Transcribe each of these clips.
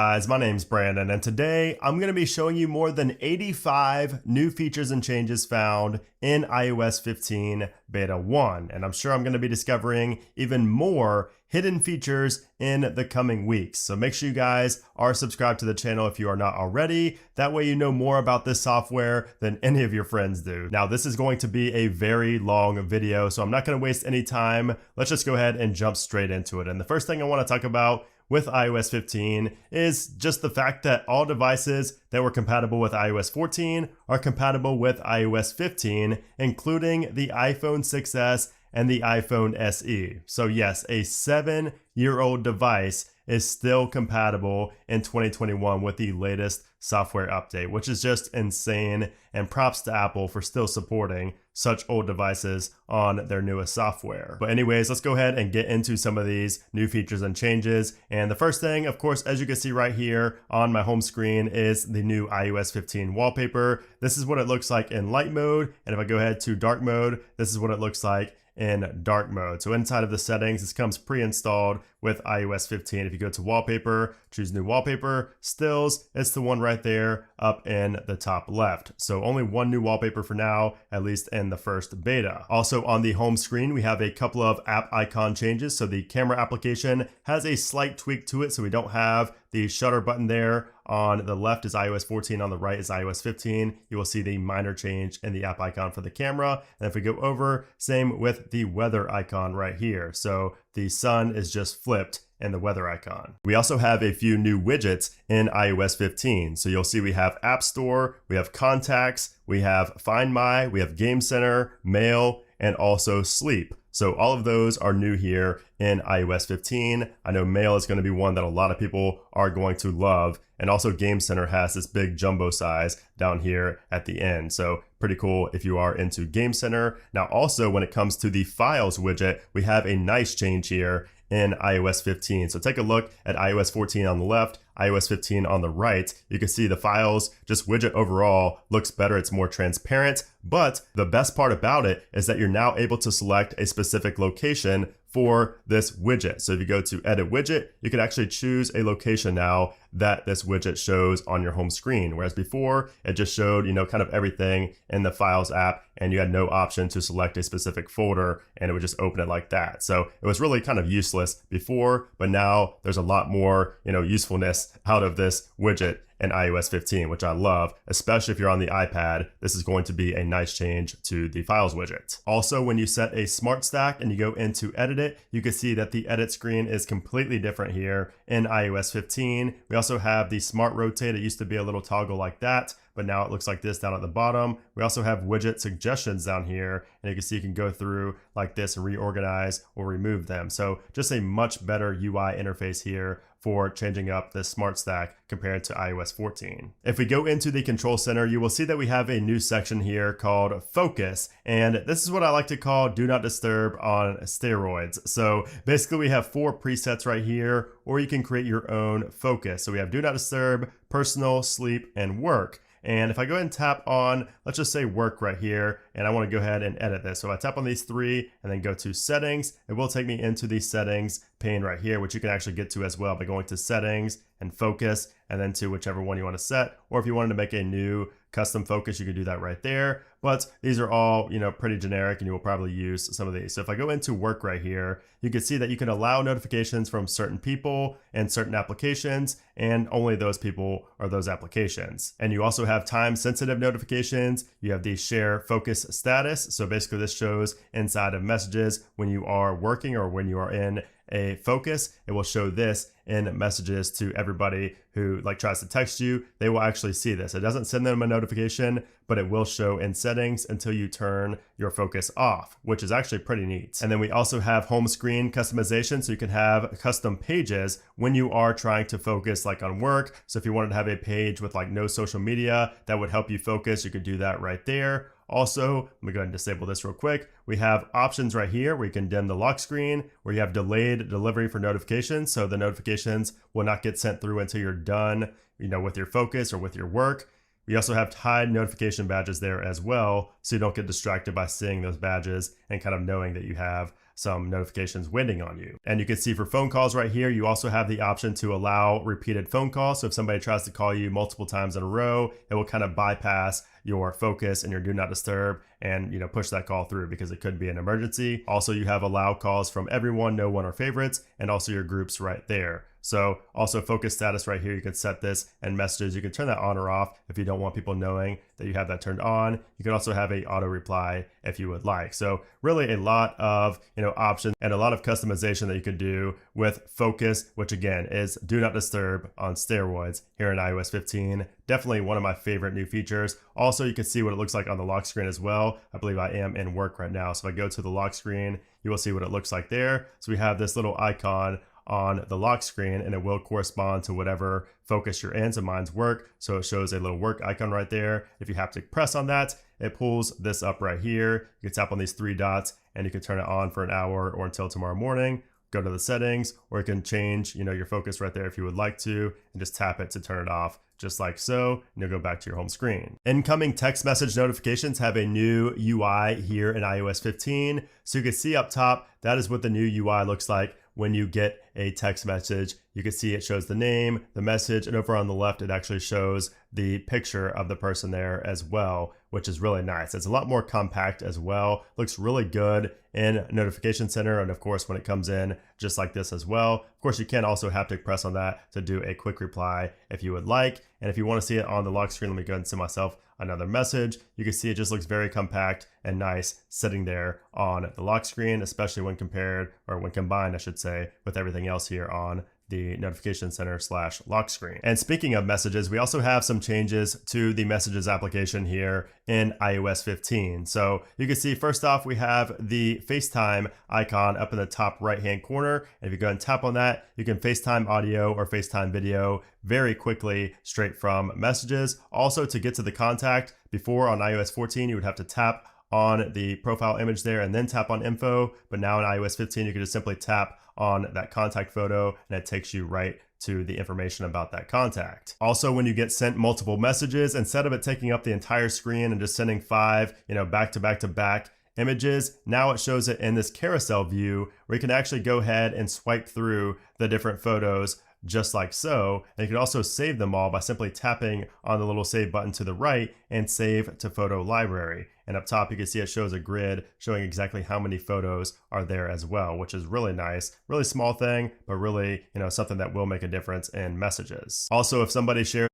Guys, my name's Brandon, and today I'm going to be showing you more than 85 new features and changes found in iOS 15 Beta 1. And I'm sure I'm going to be discovering even more hidden features in the coming weeks. So make sure you guys are subscribed to the channel if you are not already. That way you know more about this software than any of your friends do. Now, this is going to be a very long video, so I'm not going to waste any time. Let's just go ahead and jump straight into it. And the first thing I want to talk about with iOS 15 is just the fact that all devices that were compatible with iOS 14 are compatible with iOS 15, including the iPhone 6s and the iPhone SE. So yes, a 7-year-old device is still compatible in 2021 with the latest software update, which is just insane, and props to Apple for still supporting such old devices on their newest software. But anyways, let's go ahead and get into some of these new features and changes. And the first thing, of course, as you can see right here on my home screen, is the new iOS 15 wallpaper. This is what it looks like in light mode, and if I go ahead to dark mode, this is what it looks like in dark mode. So inside of the settings, this comes pre-installed with iOS 15. If you go to wallpaper, choose new wallpaper, stills, it's the one right there up in the top left. So only one new wallpaper for now, at least in the first beta. Also on the home screen, we have a couple of app icon changes. So the camera application has a slight tweak to it. So we don't have the shutter button there. On the left is iOS 14, on the right is iOS 15. You will see the minor change in the app icon for the camera. And if we go over, same with the weather icon right here. So the sun is just flipped in the weather icon. We also have a few new widgets in iOS 15. So you'll see we have App Store, we have Contacts, we have Find My, we have Game Center, Mail, and also Sleep. So all of those are new here in iOS 15. I know Mail is going to be one that a lot of people are going to love. And also Game Center has this big jumbo size down here at the end. So pretty cool if you are into Game Center. Now also when it comes to the Files widget, we have a nice change here in iOS 15. So take a look at iOS 14 on the left, iOS 15 on the right. You can see the Files just widget overall looks better. It's more transparent, but the best part about it is that you're now able to select a specific location for this widget. So if you go to edit widget, you can actually choose a location now that this widget shows on your home screen. Whereas before it just showed, kind of everything in the Files app, and you had no option to select a specific folder, and it would just open it like that. So it was really kind of useless before, but now there's a lot more, usefulness out of this widget in iOS 15, which I love, especially if you're on the iPad. This is going to be a nice change to the Files widget. Also, when you set a smart stack and you go into edit it, you can see that the edit screen is completely different here in iOS 15. We also have the smart rotate. It used to be a little toggle like that, but now it looks like this down at the bottom. We also have widget suggestions down here, and you can see you can go through like this and reorganize or remove them. So just a much better UI interface here for changing up the smart stack compared to iOS 14. If we go into the control center, you will see that we have a new section here called Focus, and this is what I like to call Do Not Disturb on steroids. So basically we have 4 presets right here, or you can create your own focus. So we have Do Not Disturb, Personal, Sleep, and Work. And if I go ahead and tap on, let's just say work right here, and I want to go ahead and edit this. So I tap on these 3 and then go to settings, it will take me into the settings pane right here, which you can actually get to as well by going to settings and focus, and then to whichever one you want to set. Or if you wanted to make a new custom focus, you can do that right there. But these are all, pretty generic, and you will probably use some of these. So if I go into work right here, you can see that you can allow notifications from certain people and certain applications, and only those people or those applications. And you also have time sensitive notifications. You have the share focus status. So basically this shows inside of messages when you are working or when you are in a focus, it will show this in messages to everybody who tries to text you. They will actually see this. It doesn't send them a notification, but it will show in settings until you turn your focus off, which is actually pretty neat. And then we also have home screen customization. So you can have custom pages when you are trying to focus on work. So if you wanted to have a page with no social media that would help you focus, you could do that right there. Also, let me go ahead and disable this real quick. We have options right here where you can dim the lock screen, where you have delayed delivery for notifications. So the notifications will not get sent through until you're done, with your focus or with your work. We also have tied notification badges there as well, so you don't get distracted by seeing those badges and kind of knowing that you have some notifications waiting on you. And you can see for phone calls right here, you also have the option to allow repeated phone calls. So if somebody tries to call you multiple times in a row, it will kind of bypass your focus and your do not disturb and push that call through because it could be an emergency. Also, you have allow calls from everyone, no one, or favorites, and also your groups right there. So also focus status right here, you can set this, and messages, you can turn that on or off if you don't want people knowing that you have that turned on. You can also have a auto reply if you would like. So really a lot of options and a lot of customization that you can do with focus, which again is do not disturb on steroids here in iOS 15. Definitely one of my favorite new features. Also, you can see what it looks like on the lock screen as well. I believe I am in work right now. So if I go to the lock screen, you will see what it looks like there. So we have this little icon on the lock screen, and it will correspond to whatever focus you're in. So mine's work, so it shows a little work icon right there. If you have to press on that, it pulls this up right here. You can tap on these three dots and you can turn it on for an hour or until tomorrow morning. Go to the settings, or you can change your focus right there if you would like to, and just tap it to turn it off, just like so, and you'll go back to your home screen. Incoming text message notifications have a new UI here in iOS 15. So you can see up top, that is what the new UI looks like when you get a text message. You can see it shows the name, the message, and over on the left, it actually shows the picture of the person there as well, which is really nice. It's a lot more compact as well. Looks really good in Notification Center, and of course, when it comes in just like this as well. Of course, you can also haptic press on that to do a quick reply if you would like. And if you want to see it on the lock screen, let me go ahead and send myself another message. You can see it just looks very compact and nice sitting there on the lock screen, especially when compared, or when combined, I should say, with everything else here on the Notification Center / lock screen. And speaking of messages, we also have some changes to the Messages application here in iOS 15. So you can see first off, we have the FaceTime icon up in the top right-hand corner. And if you go and tap on that, you can FaceTime audio or FaceTime video very quickly straight from Messages. Also, to get to the contact, before on iOS 14, you would have to tap on the profile image there and then tap on info. But now in iOS 15, you can just simply tap on that contact photo and it takes you right to the information about that contact. Also, when you get sent multiple messages, instead of it taking up the entire screen and just sending 5, back to back to back images, now it shows it in this carousel view where you can actually go ahead and swipe through the different photos just like so. And you can also save them all by simply tapping on the little save button to the right and save to photo library. And up top, you can see it shows a grid showing exactly how many photos are there as well, which is really nice. Really small thing, but really, something that will make a difference in Messages. Also, if somebody shares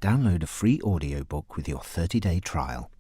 Download a free audiobook with your 30-day trial.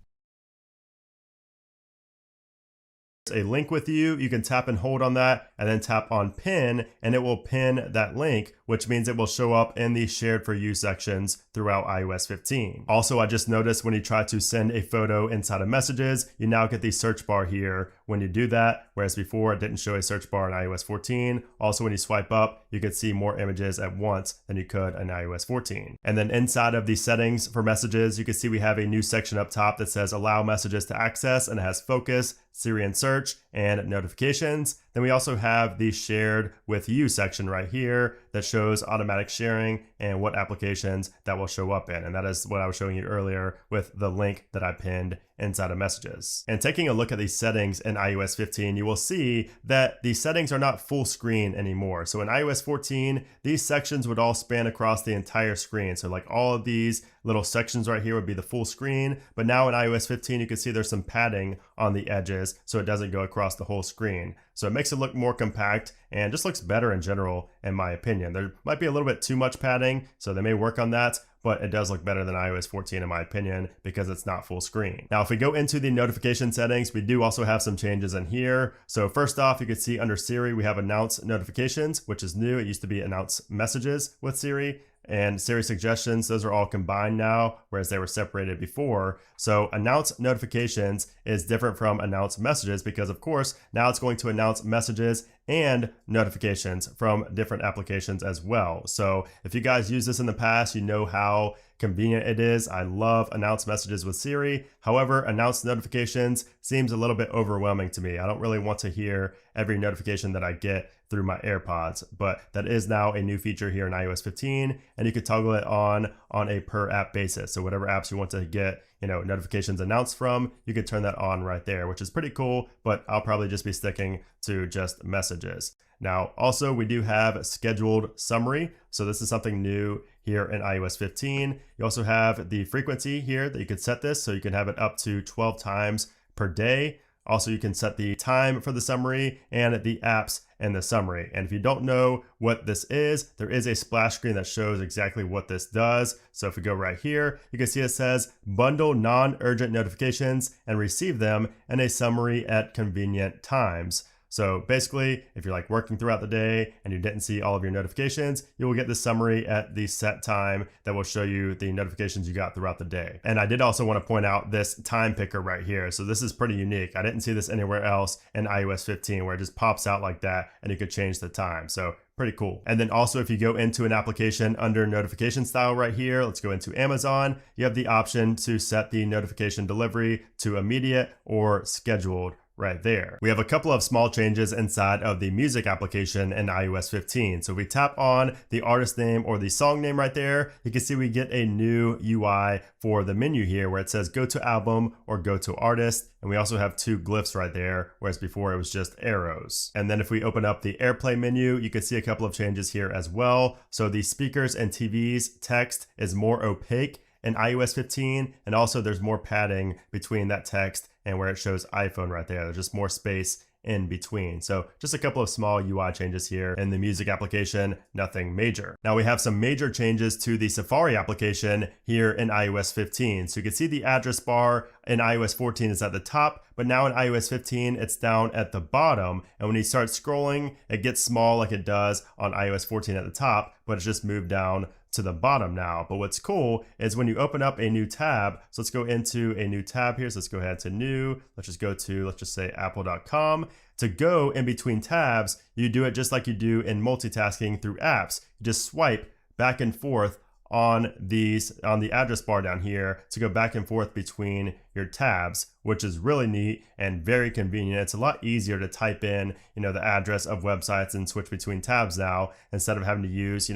a link with you, you can tap and hold on that and then tap on pin, and it will pin that link, which means it will show up in the shared for you sections throughout iOS 15. Also, I just noticed when you try to send a photo inside of Messages, you now get the search bar here when you do that, whereas before it didn't show a search bar in iOS 14. Also, when you swipe up, you can see more images at once than you could in iOS 14. And then inside of the settings for Messages, you can see we have a new section up top that says allow messages to access, and it has focus, Siri and search, and notifications. Then we also have the shared with you section right here that shows automatic sharing and what applications that will show up in. And that is what I was showing you earlier with the link that I pinned inside of Messages. And taking a look at these settings in iOS 15, you will see that the settings are not full screen anymore. So in iOS 14, these sections would all span across the entire screen. So like all of these little sections right here would be the full screen. But now in iOS 15, you can see there's some padding on the edges so it doesn't go across the whole screen. So it makes it look more compact and just looks better in general, in my opinion. There might be a little bit too much padding, so they may work on that, but it does look better than iOS 14 in my opinion because it's not full screen. Now, if we go into the notification settings, we do also have some changes in here. So first off, you can see under Siri, we have announce notifications, which is new. It used to be announce messages with Siri. And Siri suggestions, those are all combined now, whereas they were separated before. So announce notifications is different from announce messages because of course, now it's going to announce messages and notifications from different applications as well. So if you guys use this in the past, you know how convenient it is. I love announce messages with Siri. However, announce notifications seems a little bit overwhelming to me. I don't really want to hear every notification that I get through my AirPods. But that is now a new feature here in iOS 15, and you can toggle it on a per app basis. So whatever apps you want to get, notifications announced from, you can turn that on right there, which is pretty cool, but I'll probably just be sticking to just messages. Now, also we do have scheduled summary. So this is something new here in iOS 15. You also have the frequency here that you could set this, so you can have it up to 12 times per day. Also, you can set the time for the summary and the apps in the summary. And if you don't know what this is, there is a splash screen that shows exactly what this does. So if we go right here, you can see it says bundle non-urgent notifications and receive them in a summary at convenient times. So basically, if you're like working throughout the day and you didn't see all of your notifications, you will get the summary at the set time that will show you the notifications you got throughout the day. And I did also want to point out this time picker right here. So this is pretty unique. I didn't see this anywhere else in iOS 15 where it just pops out like that and you could change the time. So pretty cool. And then also if you go into an application under notification style right here, let's go into Amazon, you have the option to set the notification delivery to immediate or scheduled right there. We have a couple of small changes inside of the music application in iOS 15. So if we tap on the artist name or the song name right there, you can see we get a new UI for the menu here where it says go to album or go to artist. And we also have two glyphs right there, whereas before it was just arrows. And then if we open up the AirPlay menu, you can see a couple of changes here as well. So the speakers and TVs text is more opaque in iOS 15, and also there's more padding between that text and where it shows iPhone right there. There's just more space in between. So just a couple of small UI changes here in the music application, nothing major. Now we have some major changes to the Safari application here in iOS 15. So you can see the address bar in iOS 14 is at the top, but now in iOS 15, it's down at the bottom. And when you start scrolling, it gets small like it does on iOS 14 at the top, but it's just moved down to the bottom now. But what's cool is when you open up a new tab, so let's go into a new tab here. So let's go ahead to new, let's just say apple.com. To go in between tabs, you do it just like you do in multitasking through apps. You just swipe back and forth on the address bar down here to go back and forth between your tabs, which is really neat and very convenient. It's a lot easier to type in, the address of websites and switch between tabs now instead of having to use,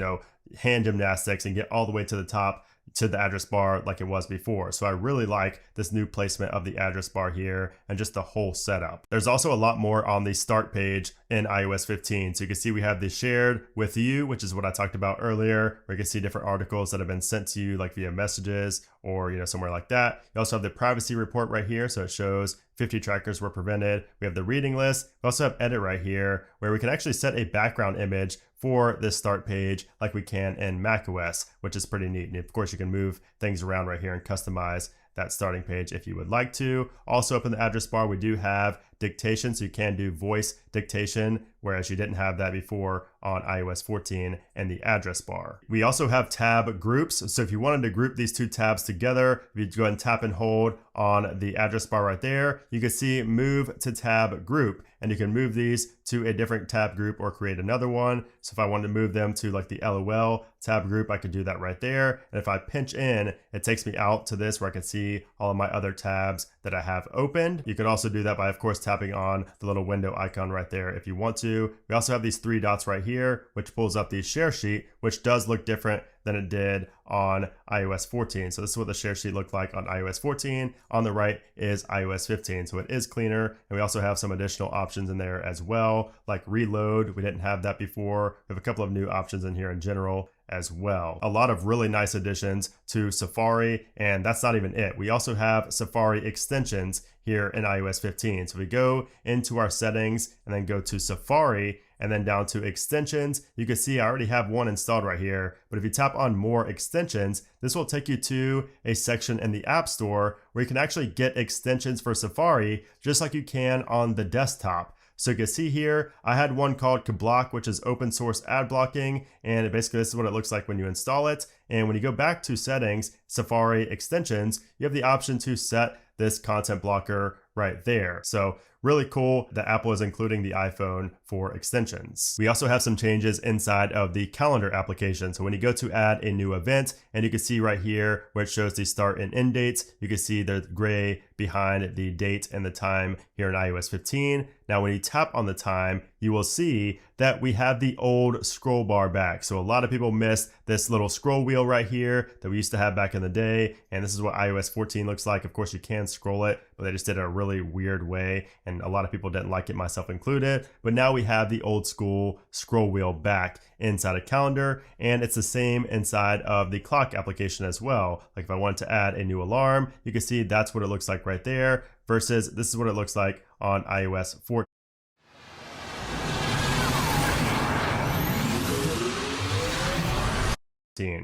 hand gymnastics and get all the way to the top to the address bar like it was before. So I really like this new placement of the address bar here and just the whole setup. There's also a lot more on the start page in iOS 15. So you can see we have the shared with you, which is what I talked about earlier, where you can see different articles that have been sent to you like via messages or somewhere like that. You also have the privacy report right here. So it shows 50 trackers were prevented. We have the reading list. We also have edit right here where we can actually set a background image for this start page like we can in macOS, which is pretty neat. And of course you can move things around right here and customize that starting page if you would like to. Also up in the address bar, we do have dictation, so you can do voice dictation, whereas you didn't have that before on iOS 14 and the address bar. We also have tab groups. So if you wanted to group these two tabs together, if you go ahead and tap and hold on the address bar right there, you can see move to tab group, and you can move these to a different tab group or create another one. So if I wanted to move them to like the LOL tab group, I could do that right there. And if I pinch in, it takes me out to this where I can see all of my other tabs that I have opened. You can also do that by, of course, tapping on the little window icon right there if you want to. We also have these three dots right here, which pulls up the share sheet, which does look different than it did on iOS 14. So this is what the share sheet looked like on iOS 14. On the right is iOS 15. So it is cleaner. And we also have some additional options in there as well, like reload. We didn't have that before. We have a couple of new options in here in general as well. A lot of really nice additions to Safari, and that's not even it. We also have Safari extensions here in iOS 15. So we go into our settings and then go to Safari and then down to extensions. You can see I already have one installed right here, but if you tap on more extensions, this will take you to a section in the App Store where you can actually get extensions for Safari just like you can on the desktop. So you can see here, I had one called Kablock, which is open source ad blocking. And basically this is what it looks like when you install it. And when you go back to settings, Safari extensions, you have the option to set this content blocker right there. So really cool that Apple is including the iPhone for extensions. We also have some changes inside of the calendar application. So when you go to add a new event, and you can see right here where it shows the start and end dates, you can see the gray behind the date and the time here in iOS 15. Now, when you tap on the time, you will see that we have the old scroll bar back. So a lot of people missed this little scroll wheel right here that we used to have back in the day. And this is what iOS 14 looks like. Of course, you can scroll it, but they just did it a really weird way. And a lot of people didn't like it, myself included. But now we have the old school scroll wheel back inside a calendar. And it's the same inside of the clock application as well. Like if I wanted to add a new alarm, you can see that's what it looks like right there versus this is what it looks like on iOS 14.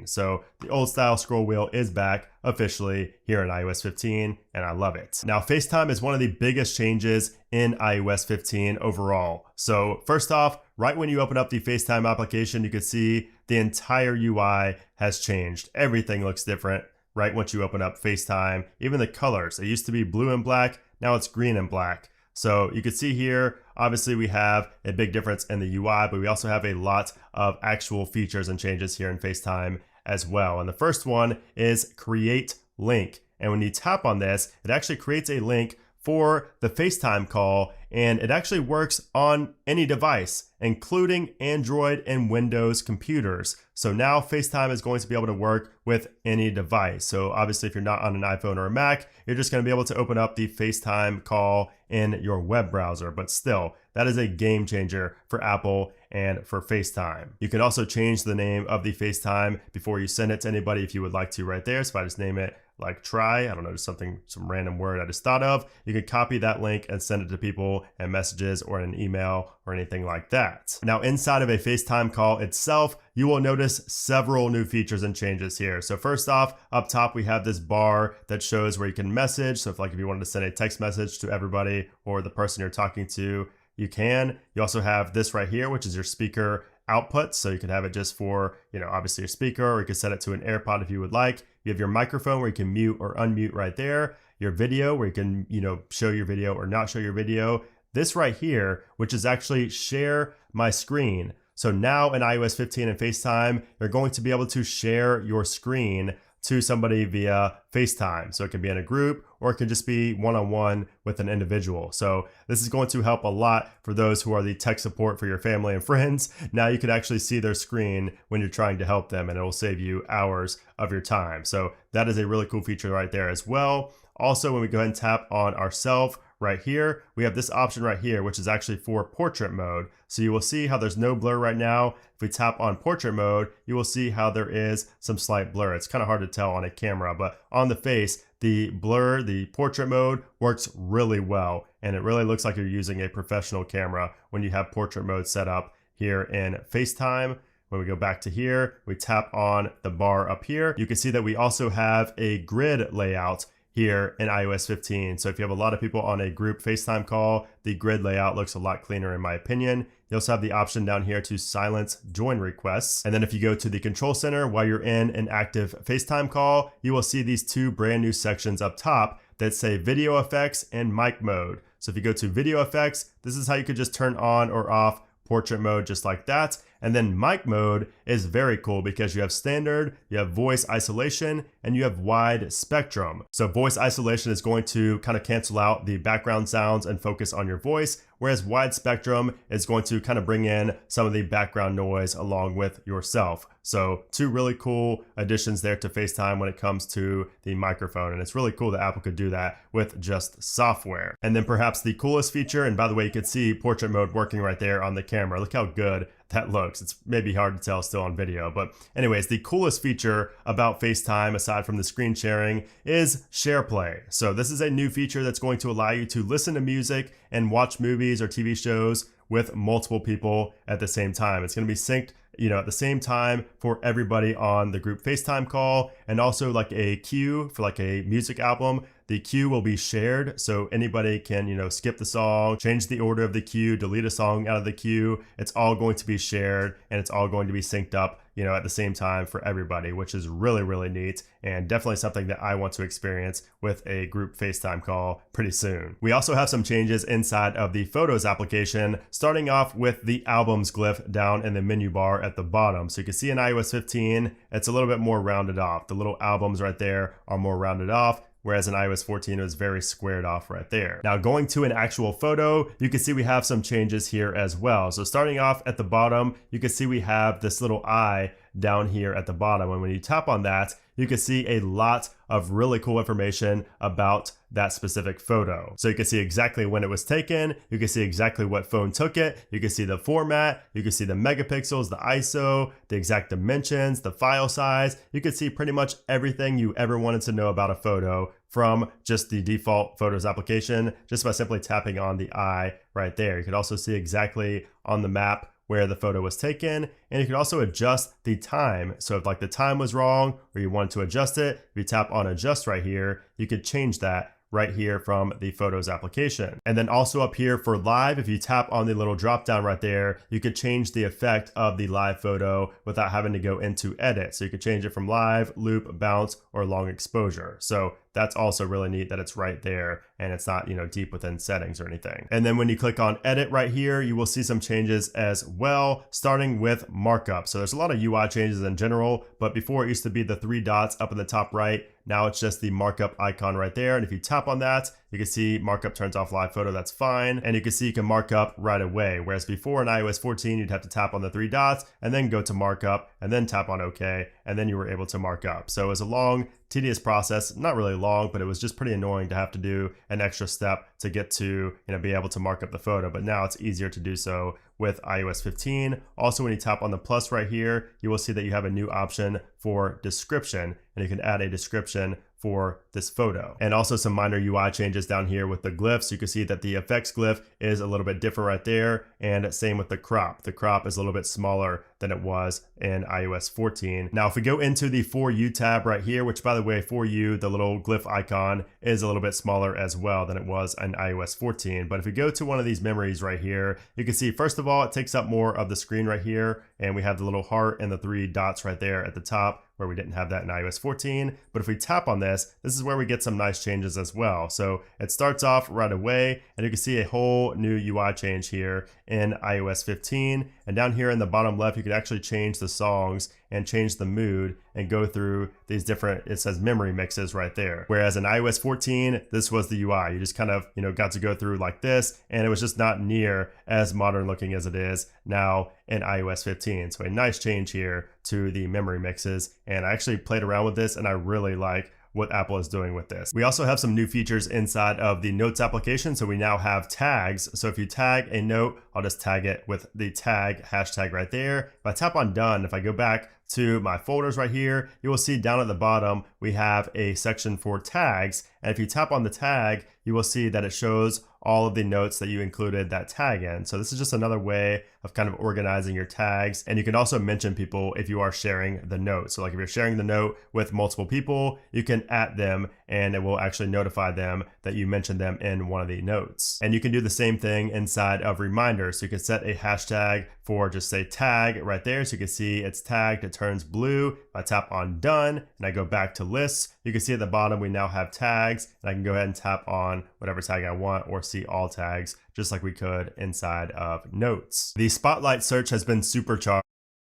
So the old style scroll wheel is back officially here in iOS 15, and I love it. Now, FaceTime is one of the biggest changes in iOS 15 overall. So first off, right when you open up the FaceTime application, you can see the entire UI has changed. Everything looks different right once you open up FaceTime. Even the colors, it used to be blue and black, now it's green and black. So you can see here, obviously we have a big difference in the UI, but we also have a lot of actual features and changes here in FaceTime as well. And the first one is create link. And when you tap on this, it actually creates a link for the FaceTime call, and it actually works on any device, including Android and Windows computers. So now FaceTime is going to be able to work with any device. So obviously if you're not on an iPhone or a Mac, you're just going to be able to open up the FaceTime call in your web browser. But still, that is a game changer for Apple and for FaceTime. You can also change the name of the FaceTime before you send it to anybody if you would like to right there. So if I just name it like try, I don't know, just some random word I just thought of, you can copy that link and send it to people in messages or in an email or anything like that. Now, inside of a FaceTime call itself, you will notice several new features and changes here. So first off, up top, we have this bar that shows where you can message. So if you wanted to send a text message to everybody or the person you're talking to, you can. You also have this right here, which is your speaker output. So you can have it just for, obviously your speaker, or you can set it to an AirPod if you would like. You have your microphone where you can mute or unmute right there. Your video where you can, show your video or not show your video. This right here, which is actually share my screen. So now in iOS 15 and FaceTime, you're going to be able to share your screen to somebody via FaceTime. So it can be in a group or it can just be one-on-one with an individual. So this is going to help a lot for those who are the tech support for your family and friends. Now you can actually see their screen when you're trying to help them, and it will save you hours of your time. So that is a really cool feature right there as well. Also, when we go ahead and tap on ourselves right here, we have this option right here, which is actually for portrait mode. So you will see how there's no blur right now. If we tap on portrait mode, you will see how there is some slight blur. It's kind of hard to tell on a camera, but on the face, the blur, the portrait mode works really well. And it really looks like you're using a professional camera when you have portrait mode set up here in FaceTime. When we go back to here, we tap on the bar up here. You can see that we also have a grid layout here in iOS 15. So if you have a lot of people on a group FaceTime call, the grid layout looks a lot cleaner in my opinion. You also have the option down here to silence join requests. And then if you go to the control center while you're in an active FaceTime call, you will see these two brand new sections up top that say video effects and mic mode. So if you go to video effects, this is how you could just turn on or off portrait mode just like that. And then mic mode is very cool because you have standard, you have voice isolation, and you have wide spectrum. So voice isolation is going to kind of cancel out the background sounds and focus on your voice, whereas wide spectrum is going to kind of bring in some of the background noise along with yourself. So two really cool additions there to FaceTime when it comes to the microphone. And it's really cool that Apple could do that with just software. And then perhaps the coolest feature, and by the way, you can see portrait mode working right there on the camera. Look how good that looks. It's maybe hard to tell still on video, but anyways, the coolest feature about FaceTime aside from the screen sharing is SharePlay. So this is a new feature that's going to allow you to listen to music and watch movies or TV shows with multiple people at the same time. It's going to be synced at the same time for everybody on the group FaceTime call, and also like a queue for like a music album. The queue will be shared, so anybody can, skip the song, change the order of the queue, delete a song out of the queue. It's all going to be shared, and it's all going to be synced up, at the same time for everybody, which is really, really neat and definitely something that I want to experience with a group FaceTime call pretty soon. We also have some changes inside of the Photos application, starting off with the albums glyph down in the menu bar at the bottom. So you can see in iOS 15, it's a little bit more rounded off. The little albums right there are more rounded off, whereas in iOS 14 it was very squared off right there. Now going to an actual photo, you can see we have some changes here as well. So starting off at the bottom, you can see we have this little eye down here at the bottom, and when you tap on that, you can see a lot of really cool information about that specific photo. So you can see exactly when it was taken, you can see exactly what phone took it, you can see the format, you can see the megapixels, the ISO, the exact dimensions, the file size. You can see pretty much everything you ever wanted to know about a photo from just the default Photos application, just by simply tapping on the eye right there. You could also see exactly on the map where the photo was taken, and you can also adjust the time. So if like the time was wrong or you wanted to adjust it, if you tap on adjust right here, you could change that right here from the Photos application. And then also up here for live, if you tap on the little drop down right there, you could change the effect of the live photo without having to go into edit. So you could change it from live, loop, bounce, or long exposure. So that's also really neat that it's right there and it's not, deep within settings or anything. And then when you click on edit right here, you will see some changes as well, starting with markup. So there's a lot of UI changes in general, but before it used to be the 3 dots up in the top right. Now it's just the markup icon right there. And if you tap on that, you can see markup turns off live photo, that's fine. And you can see you can mark up right away. Whereas before in iOS 14, you'd have to tap on the 3 dots and then go to markup and then tap on OK, and then you were able to mark up. So it was a long, tedious process, not really long, but it was just pretty annoying to have to do an extra step to get to, be able to mark up the photo. But now it's easier to do so with iOS 15. Also, when you tap on the plus right here, you will see that you have a new option for description, and you can add a description for this photo. And also some minor UI changes down here with the glyphs. You can see that the effects glyph is a little bit different right there, and same with the crop. The crop is a little bit smaller than it was in iOS 14. Now, if we go into the For You tab right here, which by the way, For You, the little glyph icon is a little bit smaller as well than it was in iOS 14. But if we go to one of these memories right here, you can see, first of all, it takes up more of the screen right here, and we have the little heart and the 3 dots right there at the top, where we didn't have that in iOS 14. But if we tap on this is where we get some nice changes as well. So it starts off right away, and you can see a whole new UI change here in iOS 15. And down here in the bottom left, you can actually change the songs and change the mood and go through these different, it says memory mixes right there. Whereas in iOS 14, this was the UI. You just kind of, got to go through like this, and it was just not near as modern looking as it is now in iOS 15. So a nice change here to the memory mixes. And I actually played around with this, and I really like what Apple is doing with this. We also have some new features inside of the Notes application. So we now have tags. So if you tag a note, I'll just tag it with the tag hashtag right there. If I tap on done, if I go back to my folders right here, you will see down at the bottom, we have a section for tags. And if you tap on the tag, you will see that it shows all of the notes that you included that tag in. So this is just another way of kind of organizing your tags. And you can also mention people if you are sharing the note. So like if you're sharing the note with multiple people, you can @ them, and it will actually notify them that you mentioned them in one of the notes. And you can do the same thing inside of reminders. So you can set a hashtag for just say tag right there. So you can see it's tagged, it turns blue. If I tap on done and I go back to lists, you can see at the bottom, we now have tags, and I can go ahead and tap on whatever tag I want or see all tags, just like we could inside of notes. The Spotlight search has been supercharged.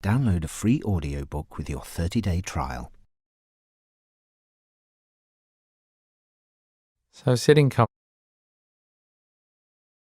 Download a free audiobook with your 30-day trial. So sitting comfortably.